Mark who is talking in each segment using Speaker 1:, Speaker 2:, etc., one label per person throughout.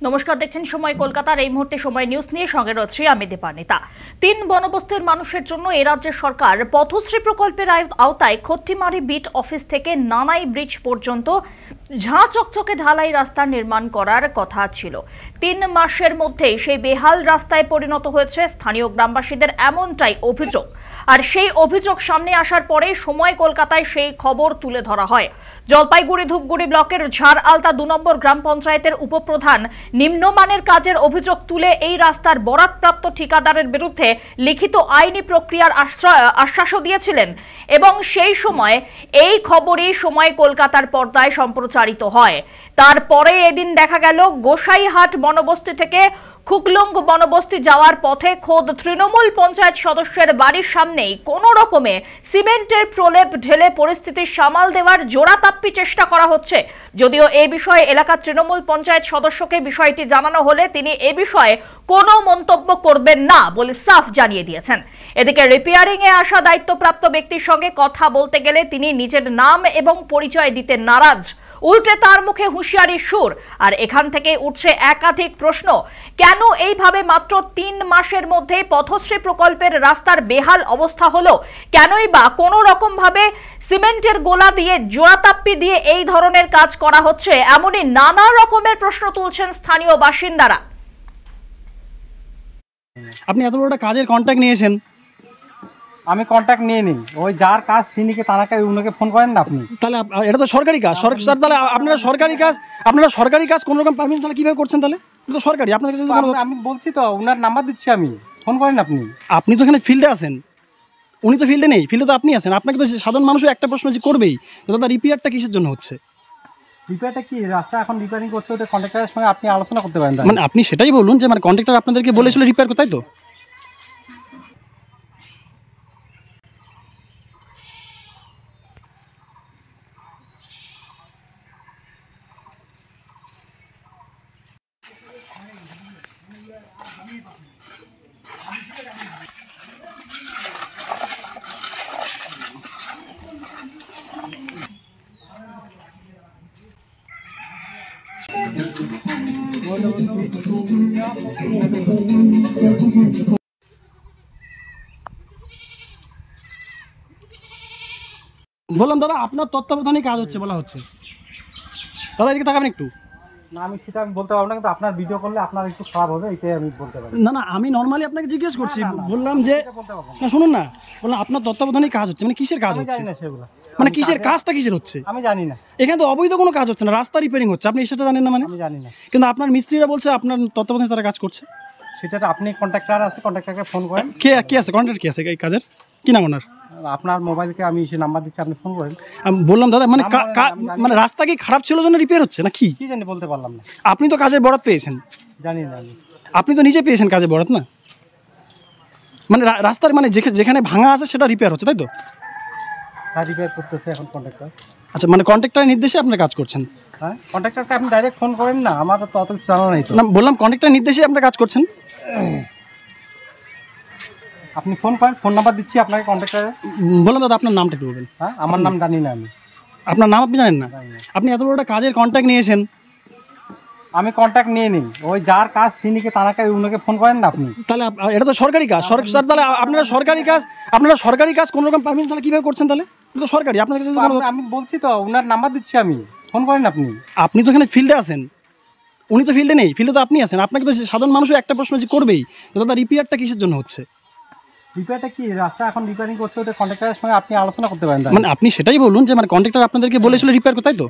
Speaker 1: নমস্কার, দেখছেন সময় কলকাতার। এই মুহূর্তে সময় নিউজ নিয়ে সঙ্গে রয়েছে আমি দীপান্বিতা। 3 বনবস্তির মানুষের জন্য এ রাজ্যের সরকার পথশ্রী প্রকল্পের আওতায় খট্টিমারি বিট অফিস থেকে নানাই ব্রিজ পর্যন্ত ঝাঁ চকচকে ঢালাই রাস্তা নির্মাণ করার কথা ছিল। 3 মাসের মধ্যেই সেই বেহাল রাস্তায় পরিণত হয়েছে স্থানীয় গ্রামবাসীদের, এমনটাই অভিযোগ। আর সেই অভিযোগ সামনে আসার পরে সময় কলকাতায় সেই খবর তুলে ধরা হয়। জলপাইগুড়ি ধূপগুড়ি ব্লকের ঝাড় আলতা 2 নম্বর গ্রাম পঞ্চায়েতের উপপ্রধান নিম্নমানের কাজের অভিযোগ তুলে এই রাস্তার বরাতপ্রাপ্ত ঠিকাদারের বিরুদ্ধে লিখিত আইনি প্রক্রিয়ার আশ্বাসও দিয়েছিলেন এবং সেই সময় এই খবরই সময় কলকাতার পর্দায় সম্প্রচারিত হয়। তারপরে এদিন দেখা গেল গোসাইহাট বনবস্তি থেকে খুকলুং বনবস্তি যাওয়ার পথে খোদ তৃণমূল পঞ্চায়েত সদস্যের বাড়ির সামনেই কোনো রকমে সিমেন্টের প্রলেপ ঢেলে পরিস্থিতি সামাল দেওয়ার জোড়াতাপ্পি চেষ্টা করা হচ্ছে। যদিও এই বিষয়ে এলাকার তৃণমূল পঞ্চায়েত সদস্যকে বিষয়টি জানানো হলে তিনি এ বিষয়ে কোনো মন্তব্য করবেন না বলে সাফ জানিয়ে দিয়েছেন। এদিকে রিপেয়ারিং এ আসা দায়িত্বপ্রাপ্ত ব্যক্তির সঙ্গে কথা বলতে গেলে তিনি নিজের নাম এবং পরিচয় দিতে নারাজ। উল্টে তার মুখে হুঁশিয়ারি সুর। আর এখান থেকে উঠছে একাধিক প্রশ্ন। কেন এইভাবে মাত্র 3 মাসের মধ্যে পথশ্রী প্রকল্পের রাস্তার বেহাল অবস্থা হলো? কেনই বা কোনো রকম ভাবে সিমেন্টের গোলা দিয়ে জোড়াতাপ্পি দিয়ে এই ধরনের কাজ করা হচ্ছে? এমনই নানা রকমের প্রশ্ন তুলছেন স্থানীয় বাসিন্দারা।
Speaker 2: আপনি এত বড় একটা কাজের কন্ট্যাক্ট নিয়েছেন।
Speaker 3: আমি কন্ট্যাক্ট নিয়ে নিই, ওই যার কাজ সিনিকে তানাকে উনাকে ফোন করেন না আপনি।
Speaker 2: তাহলে এটা তো সরকারি কাজ। স্যার তাহলে আপনারা সরকারি কাজ কোনো রকম পারমিশন তাহলে কীভাবে করছেন? তাহলে এটা তো সরকারি। আপনার কাছে
Speaker 3: আমি বলছি তো, উনার নাম্বার দিচ্ছি আমি, ফোন করেন আপনি।
Speaker 2: আপনি তো এখানে ফিল্ডে আছেন, উনি তো ফিল্ডে নেই। ফিল্ডে তো আপনি আছেন। আপনাকে তো সাধারণ মানুষও একটা প্রশ্ন যে করবেই, দাদা রিপেয়ারটা কিসের জন্য হচ্ছে?
Speaker 3: রিপেয়ারটা কি রাস্তা এখন রিপেয়ারিং করছে, ওদের কন্ট্রাক্টরের সঙ্গে আপনি আলোচনা করতে পারেন।
Speaker 2: মানে আপনি সেটাই বলুন যে মানে কন্ট্রাক্টর আপনাদেরকে বলেছিল রিপেয়ার করতে, তাই তো? বললাম দাদা আপনার তত্ত্বাবধানে কাজ হচ্ছে বলা হচ্ছে। দাদা এদিকে তাকাবেন একটু।
Speaker 3: না আমি সেটা আমি বলতে পারবো না, কিন্তু আপনার ভিডিও করলে আপনার একটু খারাপ হবে, এটাই আমি বলতে পারি।
Speaker 2: না আমি নর্মালি আপনাকে জিজ্ঞেস করছি। বললাম যে না শুনুন না, বললাম আপনার তত্ত্বাবধানে কাজ হচ্ছে, মানে কিসের কাজ হচ্ছে? মানে কিসের কাজটা কিসের হচ্ছে
Speaker 3: আমি জানি না।
Speaker 2: এখানে তো অবৈধ কোনো কাজ হচ্ছে না, রাস্তা রিপেয়ারিং হচ্ছে। আপনি সেটা জানেন না? মানে
Speaker 3: আমি জানি না,
Speaker 2: কিন্তু আপনার মিস্ত্রিরা বলছে আপনার তত্ত্বাবধানে তারা কাজ করছে।
Speaker 3: সেটা আপনি কন্ট্রাক্টর আছে, কন্ট্রাক্টরকে ফোন করেন।
Speaker 2: কে আছে কন্ট্রাক্টর? কে আছে এই কাজের? কি নাম ওনার?
Speaker 3: আপনার মোবাইলকে আমি সে নাম্বার দিচ্ছি, আপনি ফোন করেন।
Speaker 2: আমি বললাম দাদা মানে মানে রাস্তা কি খারাপ ছিল জন্য রিপেয়ার হচ্ছে না কি?
Speaker 3: কি জানি বলতে পারলাম না।
Speaker 2: আপনি তো কাজের বরাত পেয়েছেন।
Speaker 3: জানি না আমি।
Speaker 2: আপনি তো নিজে পেয়েছেন কাজের বরাত না? মানে রাস্তার মানে যেখানে ভাঙা আছে সেটা রিপেয়ার হচ্ছে, তাই তো?
Speaker 3: রিপেয়ার করতেছে এখন কন্ট্রাক্টর।
Speaker 2: আচ্ছা, মানে কন্ট্রাক্টরের নির্দেশে আপনারা কাজ করছেন?
Speaker 3: হ্যাঁ, কন্ট্রাক্টরকে আপনি ডাইরেক্ট ফোন করেন না, আমার তো অত কিছু জানা নেই তো।
Speaker 2: না বললাম কন্ট্রাক্টরের নির্দেশে আপনারা কাজ করছেন।
Speaker 3: আপনি ফোন করেন, ফোন নাম্বার দিচ্ছি আপনাকে কন্ট্রাক্টরের।
Speaker 2: বললাম দাদা আপনার নামটা একটু বলবেন।
Speaker 3: হ্যাঁ, আমার নাম জানি না আমি।
Speaker 2: আপনার নাম আপনি জানেন না? আপনি এত বড় একটা কাজের কন্ট্রাক্ট নিয়েছেন।
Speaker 3: আমি কন্ট্যাক্ট নিয়ে নিই, ওই যার কাজ সিনিকে তানাকে উনাকে ফোন করেন না আপনি।
Speaker 2: তাহলে এটা তো সরকারি কাজ। স্যার তাহলে আপনারা সরকারি কাজ কোনো রকম পারমিশন তাহলে কীভাবে করছেন? তাহলে এটা তো সরকারি। আপনার কাছে
Speaker 3: আমি বলছি তো, উনার নাম্বার দিচ্ছি আমি, ফোন করেন আপনি।
Speaker 2: আপনি তো এখানে ফিল্ডে আছেন, উনি তো ফিল্ডে নেই। ফিল্ডে তো আপনি আছেন। আপনাকে তো সাধারণ মানুষও একটা প্রশ্ন যে করবেই, দাদা রিপেয়ারটা কিসের জন্য হচ্ছে?
Speaker 3: রিপেয়ারটা কি রাস্তা এখন রিপেয়ারিং করছে, ওদের কন্ট্রাক্টরের সঙ্গে আপনি আলোচনা করতে পারেন।
Speaker 2: মানে আপনি সেটাই বলুন যে মানে কন্ট্রাক্টর আপনাদেরকে বলেছিল রিপেয়ার করতে, তাই তো?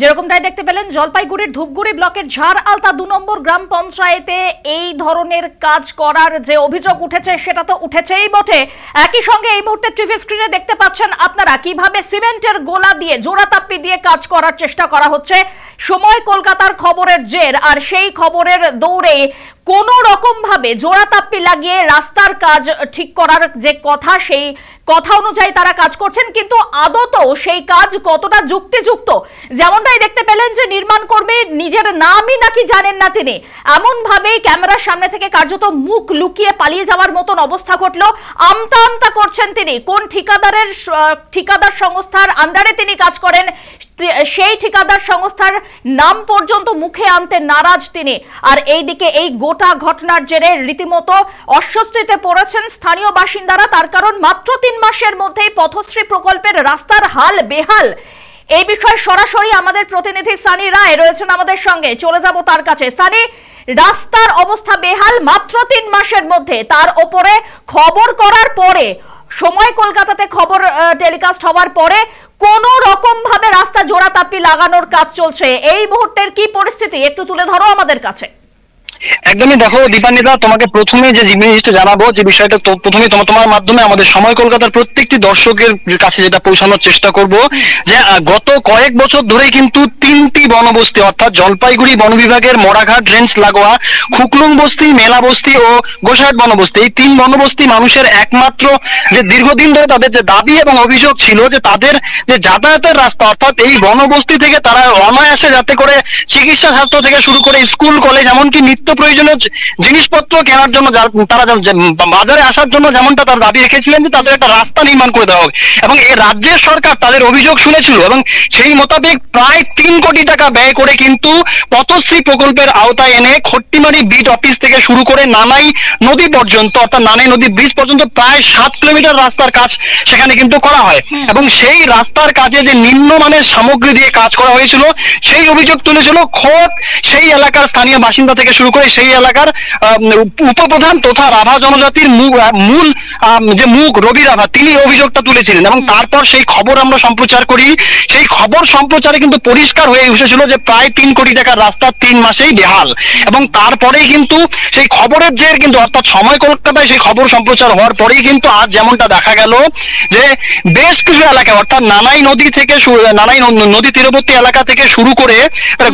Speaker 1: যেরকমটাই দেখতে পেলেন, জলপাইগুড়ির ধূপগুড়ি ব্লকের ঝাড় আলতা 2 নম্বর গ্রাম পঞ্চায়েতে এই ধরনের কাজ করার যে অভিযোগ উঠেছে সেটা তো উঠেছেই বটে। একই সঙ্গে এই মুহূর্তে টিভি স্ক্রিনে দেখতে পাচ্ছেন আপনারা কিভাবে সিমেন্টের গোলা দিয়ে জোড়াতাপ্পি দিয়ে কাজ করার চেষ্টা করা হচ্ছে। সময় কলকাতার খবরের জের, আর সেই খবরের দৌড়ে কোন রকম ভাবে জোড়াতাপ্পি লাগিয়ে রাস্তার কাজ ঠিক করার যে কথা, সেই কথা অনুযায়ী তারা কাজ করছেন, কিন্তু আদতও সেই কাজ কতটা যুক্তিযুক্ত? যেমনটাই দেখতে পেলেন যে নির্মাণ কর্মী নিজের নামই নাকি জানেন না তিনি, এমন ভাবে ক্যামেরার সামনে থেকে কার্যত মুখ লুকিয়ে পালিয়ে যাওয়ার মতন অবস্থা ঘটলো। আমতা আমতা করছেন তিনি। কোন ঠিকাদার সংস্থার আন্ডারে তিনি কাজ করেন, সেই ঠিকাদার সংস্থার নাম পর্যন্ত মুখে আনতে নারাজ তিনি। আর এইদিকে এই গোটা ঘটনার জেরে রীতিমতো অস্বস্তিতে পড়েছেন স্থানীয় বাসিন্দারা। তার কারণ মাত্র 3 মাসের মধ্যেই পথশ্রী প্রকল্পের রাস্তার হাল বেহাল। এই বিষয়ে সরাসরি আমাদের প্রতিনিধি সানি রায় রয়েছেন আমাদের সঙ্গে, চলে যাব তার কাছে। সানি, রাস্তার অবস্থা বেহাল মাত্র 3 মাসের মধ্যে, তার ওপরে খবর করার পরে, সময় কলকাতাতে খবর টেলিকাস্ট হওয়ার পরে কোন রকম ভাবে রাস্তা জোড়াতাপ্পি লাগানোর কাজ চলছে। এই মুহূর্তের কি পরিস্থিতি একটু তুলে ধরো আমাদের কাছে।
Speaker 4: একদমই, দেখো দীপান্বিতা, তোমাকে প্রথমে যে জিনিসটা জানাবো, যে বিষয়টা প্রথমে তোমার মাধ্যমে আমাদের সময় কলকাতার প্রত্যেকটি দর্শকের কাছে যেটা পৌঁছানোর চেষ্টা করব, যে গত কয়েক বছর ধরে কিন্তু 3টি বনবস্তি, অর্থাৎ জলপাইগুড়ি বন বিভাগের মরাঘাট রেঞ্জ লাগোয়া খুকলুং বস্তি, মেলা বস্তি ও গোসাইট বনবস্তি, এই 3 বনবস্তি মানুষের একমাত্র যে দীর্ঘদিন ধরে তাদের যে দাবি এবং অভিযোগ ছিল যে তাদের যে যাতায়াতের রাস্তা, অর্থাৎ এই বনবস্তি থেকে তারা অনায়াসে যাতে করে চিকিৎসা স্বাস্থ্য থেকে শুরু করে স্কুল কলেজ এমনকি নিত্য প্রয়োজনীয় জিনিসপত্র কেনার জন্য তারা বাজারে আসার জন্য যেমনটা তার দাবি রেখেছিলেন যে তাদের একটা রাস্তা নির্মাণ করে দেওয়া হোক, এবং এই রাজ্যের সরকার তাদের অভিযোগ শুনেছিল এবং সেই মোতাবেক প্রায় 3 কোটি টাকা ব্যয় করে কিন্তু পথশ্রী প্রকল্পের আওতায় এনে খট্টিমারি বিট অফিস থেকে শুরু করে নানাই নদী পর্যন্ত, অর্থাৎ নানাই নদী ব্রিজ পর্যন্ত প্রায় 7 কিলোমিটার রাস্তার কাজ সেখানে কিন্তু করা হয়। এবং সেই রাস্তার কাজে যে নিম্নমানের সামগ্রী দিয়ে কাজ করা হয়েছিল সেই অভিযোগ তুলেছিল খোদ সেই এলাকার স্থানীয় বাসিন্দা থেকে শুরু করে সেই এলাকার উপপ্রধান তথা রাভা জনজাতির মূল যে মুখ রবি রাভা, তিনি অভিযোগটা তুলেছিলেন। এবং তারপর সেই খবর আমরা সম্প্রচার করি। সেই খবর সম্প্রচারে কিন্তু পরিষ্কার হয়ে এসেছিল যে প্রায় 3 কোটি টাকার রাস্তা 3 মাসেই বেহাল। এবং তারপরেই কিন্তু সেই খবরের জের কিন্তু, অর্থাৎ সময় কলকাতায় সেই খবর সম্প্রচার হওয়ার পরেই কিন্তু আজ যেমনটা দেখা গেল যে বেশ কিছু এলাকা, অর্থাৎ নানাই নদী থেকে নানাই নদী তীরবর্তী এলাকা থেকে শুরু করে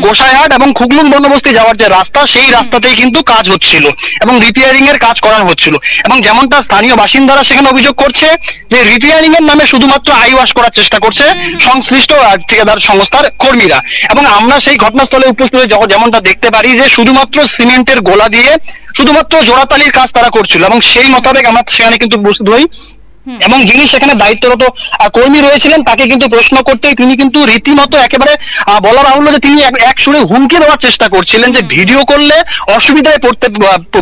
Speaker 4: গোসাইহাট এবং খুকলুং বনবস্তি যাওয়ার যে রাস্তা, সেই রাস্তাতেই কিন্তু কাজ হচ্ছিল এবং রিপেয়ারিং এর কাজ করানো হচ্ছিল। এবং যেমনটা স্থানীয় বাসিন্দারা সেখানে অভিযোগ করছে যে রিপেয়ারিং এর নামে শুধুমাত্র আইওয়াশ করার চেষ্টা করছে সংশ্লিষ্ট ঠিকাদার সংস্থার কর্মীরা। এবং আমরা সেই ঘটনাস্থলে উপস্থিত যেমনটা দেখতে পারি যে শুধুমাত্র সিমেন্টের গোলা দিয়ে শুধুমাত্র জোড়াতালির কাজ তারা করছিল, এবং সেই মোতাবেক আমরা সেখানে কিন্তু উপস্থিত হই। এবং যিনি সেখানে দায়িত্বরত কর্মী রয়েছিলেন তাকে কিন্তু প্রশ্ন করতেই তিনি কিন্তু রীতিমতো একেবারে বলা বাহুল্য যে তিনি এক সুরে হুমকি দেওয়ার চেষ্টা করছিলেন যে ভিডিও করলে অসুবিধায়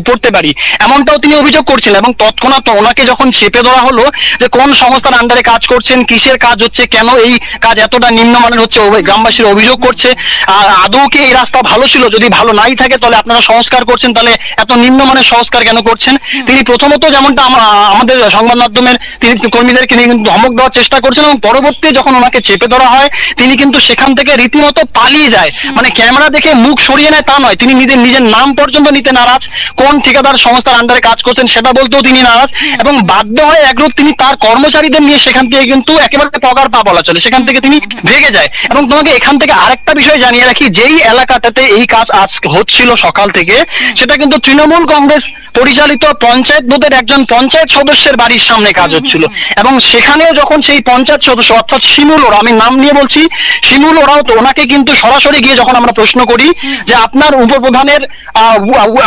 Speaker 4: পড়তে পারি, এমনটাও তিনি অভিযোগ করছিলেন। এবং তৎক্ষণাৎ ওনাকে যখন চেপে ধরা হলো যে কোন সংস্থার আন্ডারে কাজ করছেন, কিসের কাজ হচ্ছে, কেন এই কাজ এতটা নিম্নমানের হচ্ছে, গ্রামবাসীরা অভিযোগ করছে আদৌ কি এই রাস্তা ভালো ছিল, যদি ভালো নাই থাকে তাহলে আপনারা সংস্কার করছেন, তাহলে এত নিম্নমানের সংস্কার কেন করছেন। তিনি প্রথমত যেমনটা আমাদের সংবাদ মাধ্যমের তিনি কর্মীদেরকে নিয়ে কিন্তু ধমক দেওয়ার চেষ্টা করছেন, এবং পরবর্তী যখন ওনাকে চেপে ধরা হয় তিনি কিন্তু সেখান থেকে রীতিমতো পালিয়ে যায়। মানে ক্যামেরা দেখে মুখ সরিয়ে নেয় তা নয়, তিনি নিজের নাম পর্যন্ত নিতে নারাজ, কোন ঠিকাদার সংস্থার আন্ডারে কাজ করছেন সেটা বলতেও তিনি নারাজ, এবং বাধ্য হয়ে একরূপ তিনি তার কর্মচারীদের নিয়ে সেখান থেকে কিন্তু একেবারে পগার পা বলা চলে, সেখান থেকে তিনি ভেগে যায়। এবং তোমাকে এখান থেকে আরেকটা বিষয় জানিয়ে রাখি, যেই এলাকাটাতে এই কাজ আজ হচ্ছিল সকাল থেকে, সেটা কিন্তু তৃণমূল কংগ্রেস পরিচালিত পঞ্চায়েত বোর্ডের একজন পঞ্চায়েত সদস্যের বাড়ির সামনে কাজ হচ্ছিল। এবং সেখানেও যখন সেই পঞ্চায়েত সদস্য অর্থাৎ শিমুল ওরা, আমি নাম নিয়ে বলছি, শিমুল ওরাও তো ওনাকে কিন্তু সরাসরি গিয়ে যখন আমরা প্রশ্ন করি যে আপনার উপপ্রধানের,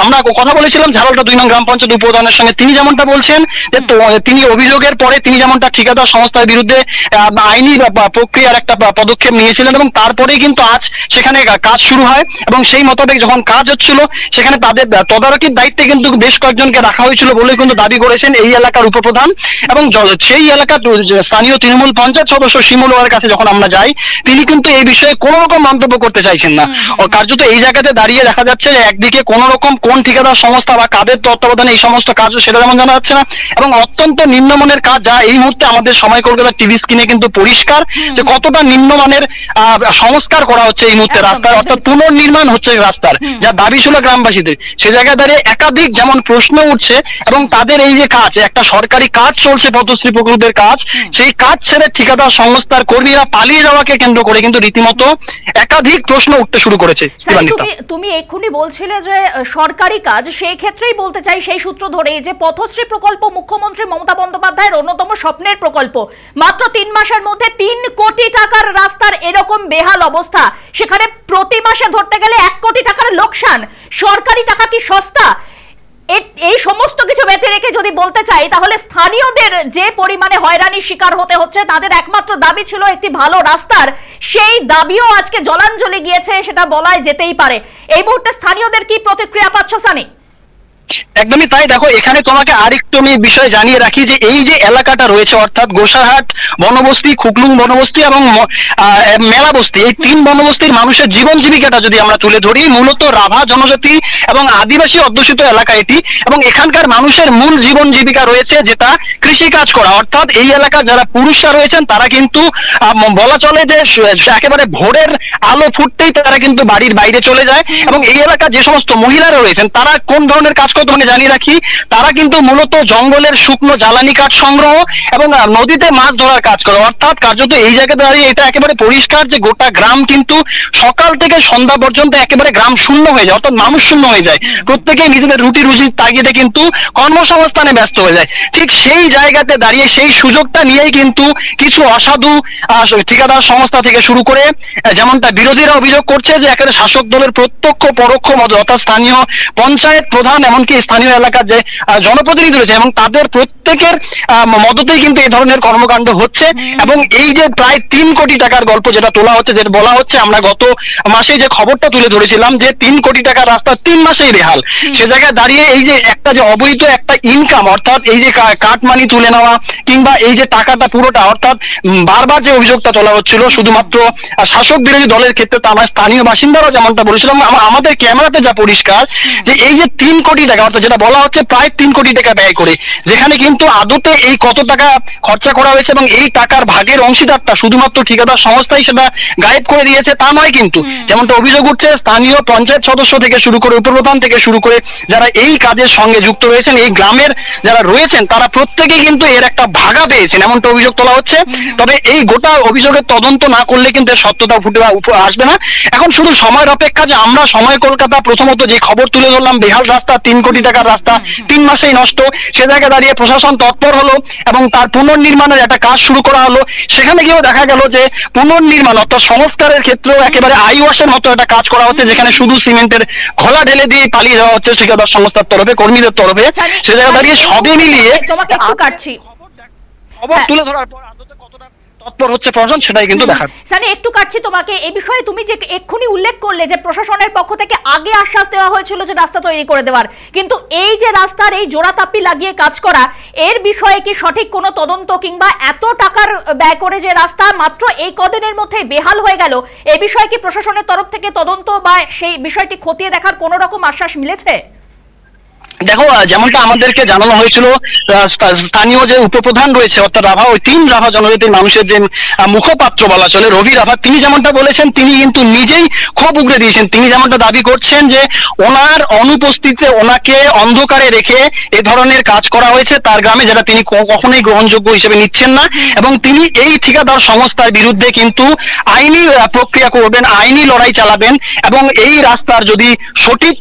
Speaker 4: আমরা কথা বলেছিলাম ঝাড়লটা 2 নং গ্রাম পঞ্চায়েত উপপ্রধানের সঙ্গে, তিনি যেমনটা বলছেন যে তিনি অভিযোগের পরে তিনি যেমনটা ঠিকাদার সংস্থার বিরুদ্ধে আইনি প্রক্রিয়ার একটা পদক্ষেপ নিয়েছিলেন, এবং তারপরেই কিন্তু আজ সেখানে কাজ শুরু হয়। এবং সেই মোতাবেক যখন কাজ হচ্ছিল সেখানে তাদের তদারকির দায়িত্বে কিন্তু বেশ কয়েকজনকে রাখা হয়েছিল বলে কিন্তু দাবি করেছেন এই এলাকার উপপ্রধান। এবং সেই এলাকার স্থানীয় তৃণমূল পঞ্চায়েত সদস্য শিমুল ওয়ার কাছে যখন আমরা যাই, তিনি কিন্তু এই বিষয়ে কোনো রকম মন্তব্য করতে চাইছেন না। কার্যত এই জায়গাতে দাঁড়িয়ে দেখা যাচ্ছে যে একদিকে কোন রকম কোন ঠিকাদার সংস্থা বা কাদের তত্ত্বাবধানে এই সমস্ত কাজ সেটা যেমন জানা যাচ্ছে না, এবং অত্যন্ত নিম্নমানের কাজ, যা এই মুহূর্তে আমাদের সময় কলকাতার টিভি স্ক্রিনে কিন্তু পরিষ্কার যে কতটা নিম্নমানের সংস্কার করা হচ্ছে এই মুহূর্তে রাস্তার, অর্থাৎ পুনর্নির্মাণ হচ্ছে রাস্তার, যা দাবি ছিল গ্রামবাসীদের। সে জায়গায় দাঁড়িয়ে একাধিক যেমন প্রশ্ন উঠছে, এবং তাদের এই যে কাজ, একটা সরকারি কাজ চলছে পথশ্রী প্রকল্পের কাজ, সেই কাজ ছেড়ে ঠিকাদার সংস্থার কর্মীরা পালিয়ে যাওয়াকে কেন্দ্র করে কিন্তু রীতিমতো একাধিক প্রশ্ন উঠতে শুরু করেছে।
Speaker 1: তুমি এক্ষুনি বলছিলে যে সরকারি কাজ, সেই ক্ষেত্রেই বলতে চাই সেই সূত্র ধরে যে পথশ্রী প্রকল্প মুখ্যমন্ত্রী মমতা বন্দ্যোপাধ্যায়ের অন্যতম স্বপ্নের প্রকল্প, মাত্র 3 মাসের মধ্যে 3 কোটি টাকার রাস্তার এরকম বেহাল অবস্থা, সেখানে প্রতি মাসে ধরতে গেলে 1 কোটি টাকার লোকসান। সরকারি টাকা কি সস্তা? এই সমস্ত কিছু বেঁধে রেখে যদি বলতে চাই তাহলে স্থানীয়দের যে পরিমাণে হয়রানির শিকার হতে হচ্ছে, তাদের একমাত্র দাবি ছিল একটি ভালো রাস্তার, সেই দাবিও আজকে জলাঞ্জলি গিয়েছে, সেটা বলাই যেতেই পারে। এই মুহূর্তে স্থানীয়দের কি প্রতিক্রিয়া পাচ্ছ সানি?
Speaker 4: একদমই তাই। দেখো, এখানে তোমাকে আরেকটু আমি বিষয় জানিয়ে রাখি যে এই যে এলাকাটা রয়েছে অর্থাৎ গোসাহাট বনবস্তি, খুকলুং বনবস্তি এবং মেলা বস্তি, এই 3 বনবস্তির মানুষের জীবন জীবিকাটা যদি আমরা তুলে ধরি, মূলত রাভা জনজাতি এবং আদিবাসী অধ্যুষিত এলাকা এটি, এবং এখানকার মানুষের মূল জীবন জীবিকা রয়েছে যেটা কৃষি কাজ করা। অর্থাৎ এই এলাকার যারা পুরুষরা রয়েছেন তারা কিন্তু বলা চলে যে একেবারে ভোরের আলো ফুটতেই তারা কিন্তু বাড়ির বাইরে চলে যায়, এবং এই এলাকার যে সমস্ত মহিলারা রয়েছেন তারা কোন ধরনের কাজ তোমাকে জানিয়ে রাখি, তারা কিন্তু মূলত জঙ্গলের শুকনো জ্বালানি কাঠ সংগ্রহ এবং নদীতে মাছ ধরার কাজ করে। অর্থাৎ কার্যত এই জায়গায় দাঁড়িয়ে এটা একেবারে পরিষ্কার যে গোটা গ্রাম কিন্তু সকাল থেকে সন্ধ্যা পর্যন্ত একেবারে গ্রাম শূন্য হয়ে যায়, অর্থাৎ মানুষ শূন্য হয়ে যায়। প্রত্যেকেই নিজেদের রুটি রুজির তাগিদে কিন্তু কর্মসংস্থানে ব্যস্ত হয়ে যায়। ঠিক সেই জায়গাতে দাঁড়িয়ে সেই সুযোগটা নিয়েই কিন্তু কিছু অসাধু ঠিকাদার সংস্থা থেকে শুরু করে, যেমনটা বিরোধীরা অভিযোগ করছে যে একেবারে শাসক দলের প্রত্যক্ষ পরোক্ষ মদত, অর্থাৎ স্থানীয় পঞ্চায়েত প্রধান এমনকি স্থানীয় এলাকার যে জনপ্রতিনিধি রয়েছে এবং তাদের প্রত্যেকের মদতেই কিন্তু এই ধরনের কর্মকাণ্ড হচ্ছে। এবং এই যে প্রায় 3 কোটি টাকার গল্প যেটা তোলা হচ্ছে, যেটা বলা হচ্ছে, আমরা গত মাসে যে খবরটা তুলে ধরেছিলাম যে 3 কোটি টাকার রাস্তা 3 মাসেই বেহাল, সে জায়গায় দাঁড়িয়ে এই যে একটা যে অবৈধ একটা ইনকাম, অর্থাৎ এই যে কাটমানি তুলে নেওয়া কিংবা এই যে টাকাটা পুরোটা, অর্থাৎ বারবার যে অভিযোগটা তোলা হচ্ছিল শুধুমাত্র শাসক বিরোধী দলের ক্ষেত্রে, তা আমার স্থানীয় বাসিন্দারাও যেমনটা বলেছিলাম, আমাদের ক্যামেরাতে যা পরিষ্কার যে এই যে 3 কোটি টাকা, অর্থাৎ যেটা বলা হচ্ছে প্রায় 3 কোটি টাকা ব্যয় করে, যেখানে কিন্তু আদতে এই কত টাকা খরচা করা হয়েছে এবং এই টাকার ভাগের অংশীদারটা শুধুমাত্র ঠিকাদার সংস্থাই সেটা গায়েব করে দিয়েছে তা নয়। কিন্তু যেমনটা অভিযোগ উঠছে, স্থানীয় পঞ্চায়েত সদস্য থেকে শুরু করে উপপ্রধান থেকে শুরু করে যারা এই কাজের সঙ্গে যুক্ত রয়েছেন, এই গ্রামের যারা রয়েছেন, তারা প্রত্যেকেই কিন্তু এর একটা ভাগা পেয়েছেন এমনটা অভিযোগ তোলা হচ্ছে। তবে এই গোটা অভিযোগের তদন্ত না করলে কিন্তু এর সত্যতা ফুটে আসবে না। এখন শুধু সময়ের অপেক্ষা যে আমরা সময় কলকাতা প্রথমত যে খবর তুলে ধরলাম, বেহাল রাস্তা, 3 কোটি টাকার রাস্তা 3 মাসেই নষ্ট, সে জায়গায় দাঁড়িয়ে প্রশাসন তৎপর হলো এবং তার পুনর্নির্মাণের একটা কাজ শুরু করা হলো। সেখানে গিয়েও দেখা গেল যে পুনর্নির্মাণ অর্থাৎ সংস্কারের ক্ষেত্রেও একেবারে আইওয়াশের মতো একটা কাজ করা হচ্ছে, যেখানে শুধু সিমেন্টের ঘোলা ঢেলে দিয়ে পালিয়ে যাওয়া হচ্ছে ঠিকাদার সংস্থার তরফে, কর্মীদের তরফে। সে জায়গায় দাঁড়িয়ে সবই মিলিয়ে
Speaker 1: তোমাকে একটু কাটছি,
Speaker 4: খবর তুলে ধরার পর তৎপর হচ্ছে প্রশাসন, সেটাই কিন্তু দেখার।
Speaker 1: সানি একটু কাটছি তোমাকে, এই বিষয়ে তুমি যে এক্ষুনি উল্লেখ করলে যে প্রশাসনের পক্ষ থেকে আগে আশ্বাস দেওয়া হয়েছিল যে রাস্তা তৈরি করে দেওয়ার, কিন্তু এই যে রাস্তার এই জোড়াতাপ্পি লাগিয়ে কাজ করা, এর বিষয়ে কি সঠিক কোনো তদন্ত কিংবা এত টাকার ব্যয় করে যে রাস্তা মাত্র এই কদিনের মধ্যে বেহাল হয়ে গেল, এই বিষয়ে কি প্রশাসনের তরফ থেকে তদন্ত বা সেই বিষয়টি খতিয়ে দেখার কোনো রকম আশ্বাস মিলেছে?
Speaker 4: দেখো, যেমনটা আমাদেরকে জানানো হয়েছিল, স্থানীয় যে উপপ্রধান রয়েছে অর্থাৎ রাভা, ওই 3 রাভা জনজাতির মানুষের যে মুখপাত্র বলা চলে রবি রাভা, তিনি যেমনটা বলেছেন, তিনি কিন্তু নিজেই ক্ষোভ উগরে দিয়েছেন। তিনি যেমনটা দাবি করছেন যে ওনার অনুপস্থিতিতে ওনাকে অন্ধকারে রেখে এ ধরনের কাজ করা হয়েছে তার গ্রামে, যেটা তিনি কখনোই গ্রহণযোগ্য হিসেবে নিচ্ছেন না, এবং তিনি এই ঠিকাদার সংস্থার বিরুদ্ধে কিন্তু আইনি প্রক্রিয়া করবেন, আইনি লড়াই চালাবেন, এবং এই রাস্তার যদি সঠিক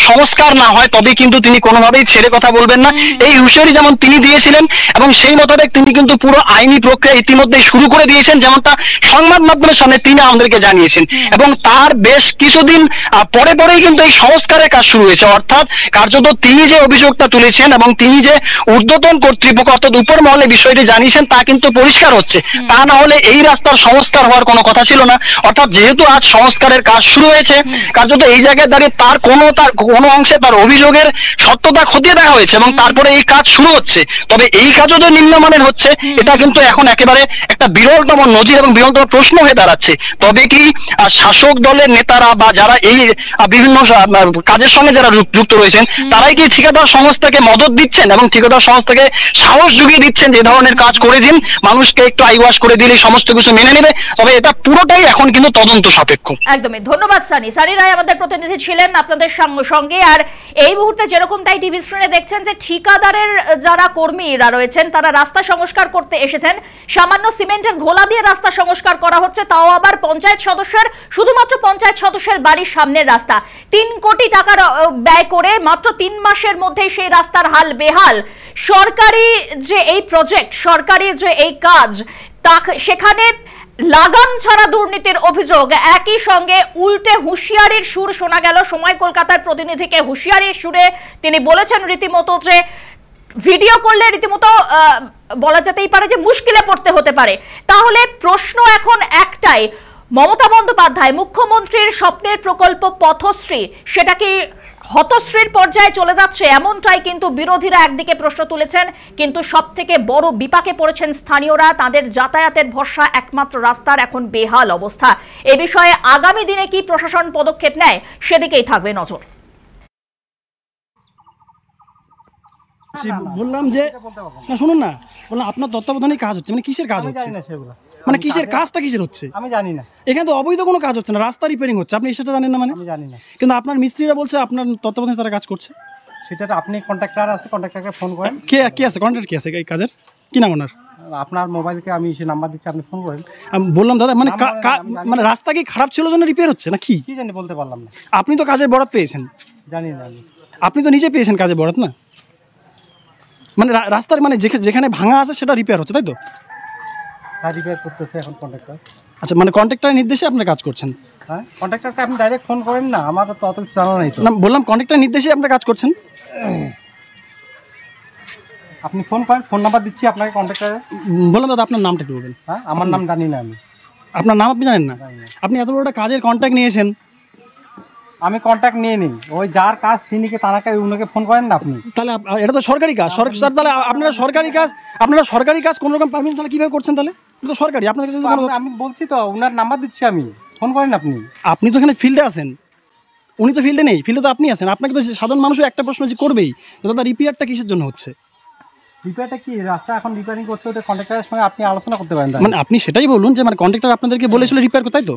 Speaker 4: সংস্কার না হয় তবে কিন্তু তিনি কোনোভাবেই ছেড়ে কথা বলবেন না, এই হুঁশিয়ারি যেমন তিনি দিয়েছিলেন। এবং সেই মোতাবেক তিনি কিন্তু পুরো আইনি প্রক্রিয়া ইতিমধ্যে শুরু করে দিয়েছেন, যেমনটা সংবাদ মাধ্যমের সামনে তিনি আমাদেরকে জানিয়েছেন। এবং তার বেশ কিছুদিন পরে পরেই কিন্তু এই সংস্কারের কাজ শুরু হয়েছে, অর্থাৎ কার্যত তিনি যে অভিযোগটা তুলেছেন এবং তিনি যে ঊর্ধ্বতন কর্তৃপক্ষ অর্থাৎ উপর মহলে বিষয়টি জানিয়েছেন তা কিন্তু পরিষ্কার হচ্ছে। তা না হলে এই রাস্তার সংস্কার হওয়ার কোনো কথা ছিল না। অর্থাৎ যেহেতু আজ সংস্কারের কাজ শুরু হয়েছে, কার্যত এই জায়গায় দাঁড়িয়ে তার কোনো অংশে তার অভিযোগের সত্যতা খতিয়ে দেখা হয়েছে এবং তারপরে এই কাজ শুরু হচ্ছে। তবে এই কাজও যে নিম্নমানের হচ্ছে, এটা কিন্তু এখন একেবারে একটা বিরলতম নজির এবং বিরলতম প্রশ্ন হয়ে দাঁড়াচ্ছে। তবে কি শাসক দলের নেতারা বা যারা এই বিভিন্ন কাজের সঙ্গে যারা যুক্ত রয়েছেন, তারাই কি ঠিকাদার সংস্থাকে মদত দিচ্ছেন এবং ঠিকাদার সংস্থাকে সাহস জুগিয়ে দিচ্ছেন যে ধরনের কাজ করে দিন, মানুষকে একটু আইওয়াশ করে দিলে সমস্ত কিছু মেনে নেবে? তবে এটা পুরোটাই এখন কিন্তু তদন্ত সাপেক্ষ।
Speaker 1: একদমই ধন্যবাদ সানি রায় আমাদের প্রতিনিধি ছিলেন আপনাদের সঙ্গে। আর এই মুহূর্তে যেরকম যেরকমটাই টিভি স্ক্রিনে দেখছেন যে ঠিকাদারের যারা কর্মীরা রয়েছেন তারা রাস্তা সংস্কার করতে এসেছেন, সামান্য সিমেন্টের ঘোলা দিয়ে রাস্তা সংস্কার করা হচ্ছে, তাও আবার পঞ্চায়েত সদস্যের, শুধুমাত্র পঞ্চায়েত সদস্যের বাড়ির সামনের রাস্তা। 3 কোটি টাকা ব্যয় করে মাত্র 3 মাসের মধ্যে সেই রাস্তার হাল বেহাল। সরকারি যে এই প্রজেক্ট, সরকারি যে এই কাজ, সেখানে লাগাম ছাড়া দুর্নীতির অভিযোগ, একই সঙ্গে উল্টে হুঁশিয়ারির সুর শোনা গেল সময় কলকাতার প্রতিনিধিকে। হুঁশিয়ারির সুরে তিনি বলেছেন রীতিমতো যে ভিডিও করলে রীতিমতো বলা যেতেই পারে যে মুশকিলে পড়তে হতে পারে। তাহলে প্রশ্ন এখন একটাই, মমতা বন্দ্যোপাধ্যায় মুখ্যমন্ত্রীর স্বপ্নের প্রকল্প পথশ্রী, সেটা কি হতশ্রীর পর্যায়ে চলে যাচ্ছে? এমনটাই কিন্তু বিরোধীরা একদিকে প্রশ্ন তুলেছেন, কিন্তু সব থেকে বড় বিপাকে পড়েছেন স্থানীয়রা। তাদের যাতায়াতের ভরসা একমাত্র রাস্তার এখন বেহাল অবস্থা। এ বিষয়ে আগামী দিনে কি প্রশাসন পদক্ষেপ নেয় সেদিকেই থাকবে নজর।
Speaker 2: বললাম যে না শুনুন না, বললাম আপনার তত্ত্বাবধানে কাজ হচ্ছে, মানে কিসের কাজ হচ্ছে? মানে কিসের কাজটা কিসের হচ্ছে?
Speaker 3: আমি জানি না।
Speaker 2: এখানে তো অবৈধ কোনো কাজ হচ্ছে না, রাস্তা রিপেয়ারিং হচ্ছে, আপনি সেটা জানেন না? মানে
Speaker 3: আমি জানি না,
Speaker 2: কিন্তু আপনার মিস্ত্রিরা বলছে আপনার তত্ত্বাবধানে তারা কাজ করছে।
Speaker 3: সেটা আপনি কন্ট্রাক্টর আছে, কন্ট্রাক্টরকে ফোন করেন।
Speaker 2: কে আছে কন্ট্রাক্টর, কে আছে এই কাজের? কি নাম ওনার?
Speaker 3: আপনার মোবাইলকে আমি সে নাম্বার দিচ্ছি, আপনি ফোন করেন।
Speaker 2: আমি বললাম দাদা, মানে মানে রাস্তা কি খারাপ ছিল জন্য রিপেয়ার হচ্ছে না কি?
Speaker 3: কি জানি, বলতে পারলাম না।
Speaker 2: আপনি তো কাজের বরাত পেয়েছেন।
Speaker 3: জানি না আমি।
Speaker 2: আপনি তো নিজে পেয়েছেন কাজের বরাত না? মানে রাস্তার মানে যেখানে ভাঙা আছে সেটা রিপেয়ার হচ্ছে, তাই তো?
Speaker 3: হ্যাঁ, রিপেয়ার করতেছে এখন কন্ট্রাক্টর।
Speaker 2: আচ্ছা, মানে কন্ট্রাক্টরের নির্দেশে আপনার কাজ করছেন?
Speaker 3: হ্যাঁ, কন্ট্রাক্টরকে আপনি ডাইরেক্ট ফোন করেন না, আমার তো অত কিছু জানা নাই তো।
Speaker 2: না, বললাম কন্ট্রাক্টরের নির্দেশে আপনার কাজ করছেন।
Speaker 3: আপনি ফোন করেন, ফোন নাম্বার দিচ্ছি আপনাকে কন্ট্রাক্টরের।
Speaker 2: বললাম দাদা, আপনার নামটা একটু বলবেন।
Speaker 3: হ্যাঁ, আমার নাম জানি না আমি।
Speaker 2: আপনার নাম আপনি জানেন না? আপনি এত বড় একটা কাজের কন্ট্রাক্ট নিয়েছেন।
Speaker 3: আমি কন্ট্যাক্ট নিয়ে নিই, ওই যার কাজ সিনিকে তানাকে উনাকে ফোন করেন না আপনি।
Speaker 2: তাহলে এটা তো সরকারি কাজ, স্যার। তাহলে আপনারা সরকারি কাজ কোনো রকম পারমিশন তাহলে কীভাবে করছেন? তাহলে তো সরকারি, আপনার কাছে
Speaker 3: আমি বলছি তো, উনার নাম্বার দিচ্ছি আমি, ফোন করেন আপনি।
Speaker 2: আপনি তো এখানে ফিল্ডে আছেন, উনি তো ফিল্ডে নেই, ফিল্ডে তো আপনি আছেন। আপনাকে তো সাধারণ মানুষও একটা প্রশ্ন যে করবেই, দাদা রিপেয়ারটা কিসের জন্য হচ্ছে?
Speaker 3: রিপেয়ারটা কি, রাস্তা এখন রিপেয়ারিং করছে, ওটা কন্ট্রাক্টরের সঙ্গে আপনি আলোচনা করতে পারেন।
Speaker 2: মানে আপনি সেটাই বলুন যে মানে কন্ট্রাক্টর আপনাদেরকে বলেছিল রিপেয়ার করতে, তাই তো?